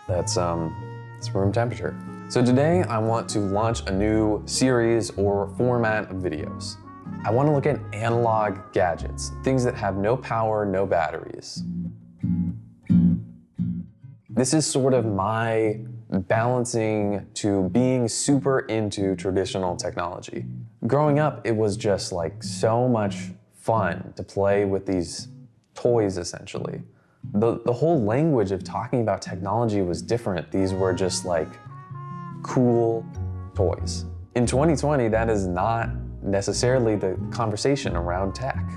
it's room temperature. So today I want to launch a new series or format of videos. I want to look at analog gadgets, things that have no power, no batteries. This is sort of my balancing to being super into traditional technology. Growing up, it was just like so much fun to play with these toys, essentially. The whole language of talking about technology was different. These were just like cool toys. In 2020, that is not necessarily the conversation around tech.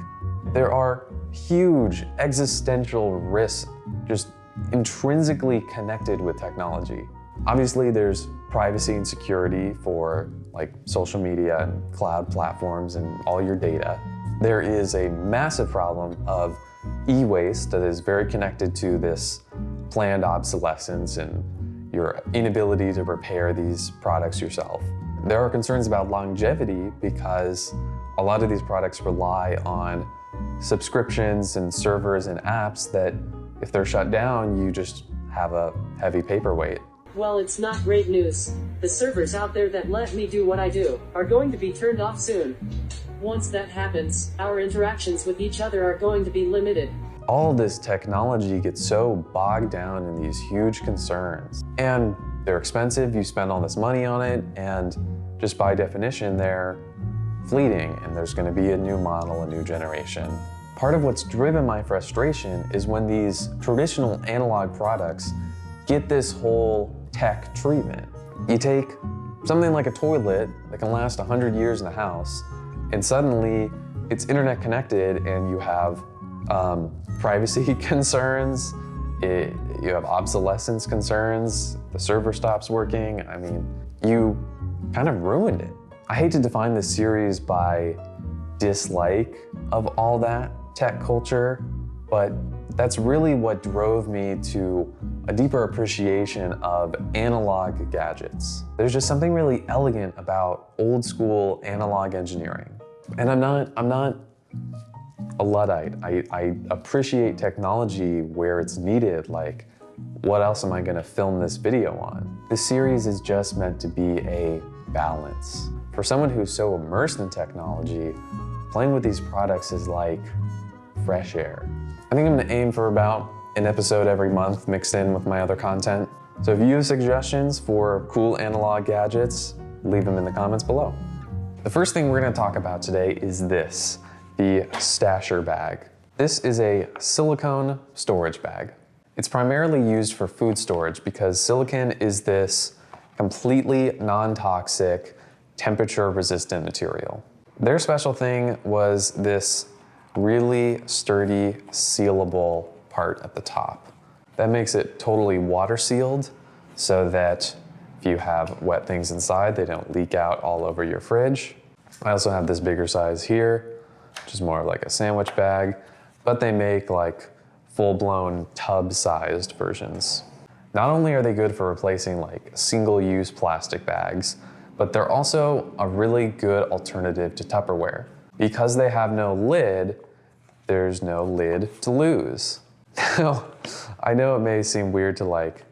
There are huge existential risks just intrinsically connected with technology. Obviously, there's privacy and security for like social media and cloud platforms and all your data. There is a massive problem of e-waste that is very connected to this planned obsolescence and your inability to repair these products yourself. There are concerns about longevity because a lot of these products rely on subscriptions and servers and apps that if they're shut down, you just have a heavy paperweight. Well, it's not great news. The servers out there that let me do what I do are going to be turned off soon. Once that happens, our interactions with each other are going to be limited. All this technology gets so bogged down in these huge concerns. And they're expensive, you spend all this money on it, and just by definition, they're fleeting, and there's gonna be a new model, a new generation. Part of what's driven my frustration is when these traditional analog products get this whole tech treatment. You take something like a toilet that can last 100 years in the house, and suddenly it's internet connected and you have privacy concerns, you have obsolescence concerns, the server stops working. I mean, you kind of ruined it. I hate to define this series by dislike of all that tech culture, but that's really what drove me to a deeper appreciation of analog gadgets. There's just something really elegant about old school analog engineering. And I'm not a Luddite. I appreciate technology where it's needed, like what else am I gonna film this video on? This series is just meant to be a balance. For someone who's so immersed in technology, playing with these products is like fresh air. I think I'm gonna aim for about an episode every month mixed in with my other content. So if you have suggestions for cool analog gadgets, leave them in the comments below. The first thing we're gonna talk about today is this, the Stosher bag. This is a silicone storage bag. It's primarily used for food storage because silicone is this completely non-toxic, temperature-resistant material. Their special thing was this really sturdy, sealable part at the top. That makes it totally water sealed so that if you have wet things inside, they don't leak out all over your fridge. I also have this bigger size here, which is more like a sandwich bag, but they make like full-blown tub-sized versions. Not only are they good for replacing like single-use plastic bags, but they're also a really good alternative to Tupperware. Because they have no lid, there's no lid to lose. Now, I know it may seem weird to like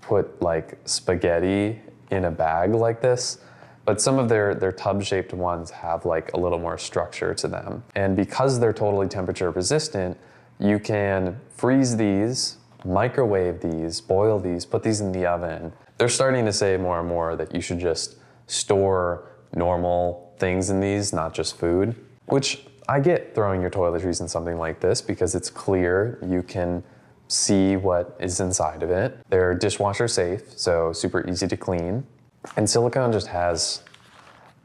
put like spaghetti in a bag like this, but some of their tub-shaped ones have like a little more structure to them. And because they're totally temperature resistant, you can freeze these, microwave these, boil these, put these in the oven. They're starting to say more and more that you should just store normal things in these, not just food, which I get throwing your toiletries in something like this because it's clear, you can see what is inside of it. They're dishwasher safe, so super easy to clean. And silicone just has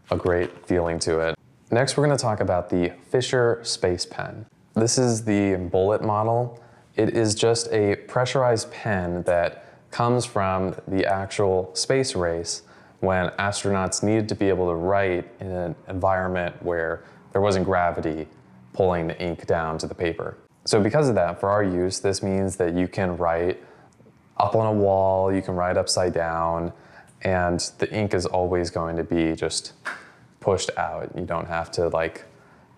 a great feeling to it. Next, we're gonna talk about the Fisher Space Pen. This is the bullet model. It is just a pressurized pen that comes from the actual space race when astronauts needed to be able to write in an environment where there wasn't gravity pulling the ink down to the paper. So because of that, for our use, this means that you can write up on a wall, you can write upside down, and the ink is always going to be just pushed out. You don't have to like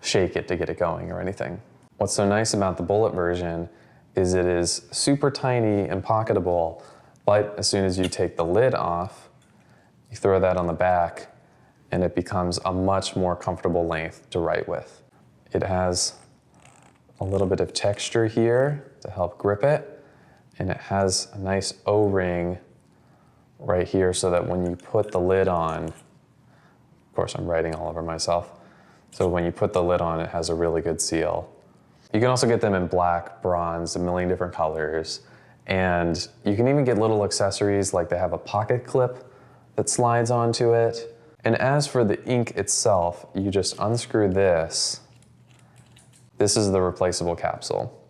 shake it to get it going or anything. What's so nice about the bullet version is it is super tiny and pocketable, But as soon as you take the lid off, you throw that on the back, and it becomes a much more comfortable length to write with. It has a little bit of texture here to help grip it, and it has a nice O-ring right here so that when you put the lid on, of course I'm writing all over myself, so when you put the lid on, it has a really good seal. You can also get them in black, bronze, a million different colors, and you can even get little accessories like they have a pocket clip that slides onto it. And as for the ink itself, you just unscrew this. This is the replaceable capsule.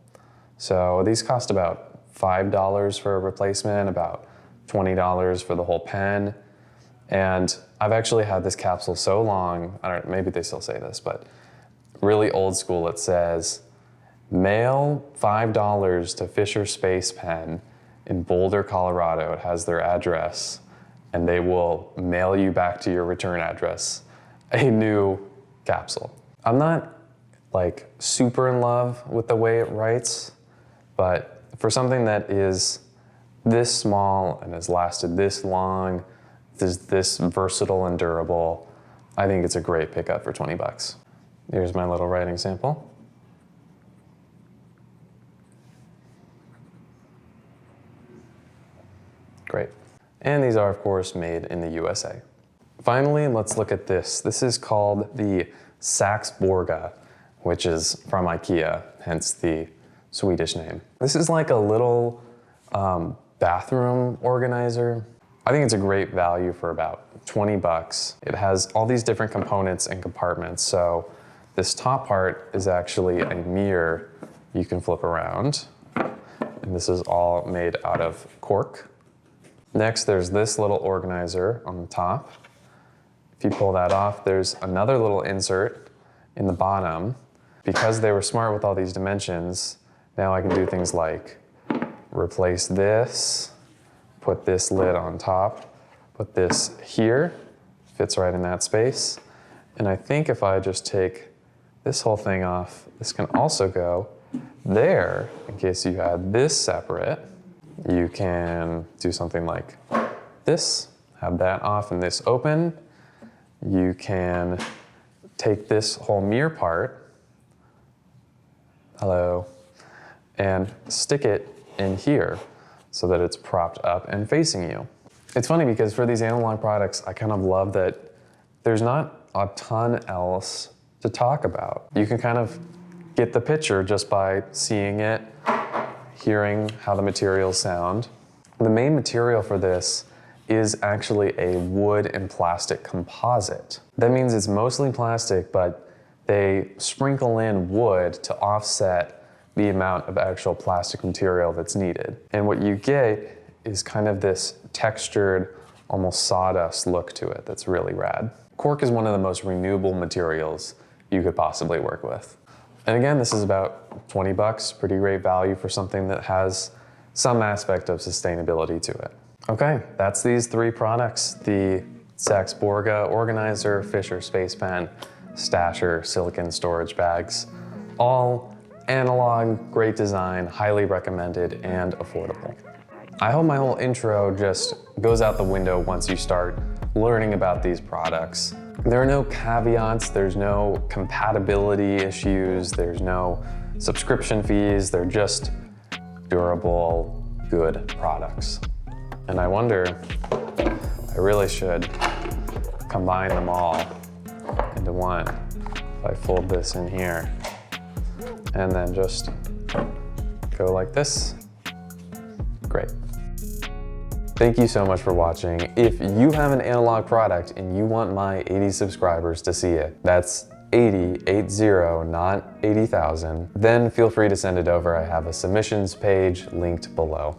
So these cost about $5 for a replacement, about $20 for the whole pen. And I've actually had this capsule so long, I don't know, maybe they still say this, but really old school, it says, mail $5 to Fisher Space Pen in Boulder, Colorado. It has their address, and they will mail you back to your return address a new capsule. I'm not like super in love with the way it writes, but for something that is this small and has lasted this long, is this versatile and durable, I think it's a great pickup for 20 bucks. Here's my little writing sample. Great. And these are, of course, made in the USA. Finally, let's look at this. This is called the Saxborga, which is from Ikea, hence the Swedish name. This is like a little bathroom organizer. I think it's a great value for about 20 bucks. It has all these different components and compartments. So this top part is actually a mirror you can flip around. And this is all made out of cork. Next, there's this little organizer on the top. If you pull that off, there's another little insert in the bottom. Because they were smart with all these dimensions, now I can do things like replace this, put this lid on top, put this here, fits right in that space. And I think if I just take this whole thing off, this can also go there in case you had this separate. You can do something like this, have that off and this open. You can take this whole mirror part, hello, and stick it in here so that it's propped up and facing you. It's funny because for these analog products, I kind of love that there's not a ton else to talk about. You can kind of get the picture just by seeing it, hearing how the materials sound. The main material for this is actually a wood and plastic composite. That means it's mostly plastic, but they sprinkle in wood to offset the amount of actual plastic material that's needed. And what you get is kind of this textured, almost sawdust look to it that's really rad. Cork is one of the most renewable materials you could possibly work with. And again, this is about 20 bucks, pretty great value for something that has some aspect of sustainability to it. Okay, that's these three products, the Saxborgo Organizer, Fisher Space Pen, Stosher silicone storage bags, all analog, great design, highly recommended, and affordable. I hope my whole intro just goes out the window once you start learning about these products. There are no caveats, there's no compatibility issues, there's no subscription fees, they're just durable, good products. And I wonder, I really should combine them all into one. If I fold this in here and then just go like this, great. Thank you so much for watching. If you have an analog product and you want my 80 subscribers to see it, that's 80, not 80,000, then feel free to send it over. I have a submissions page linked below.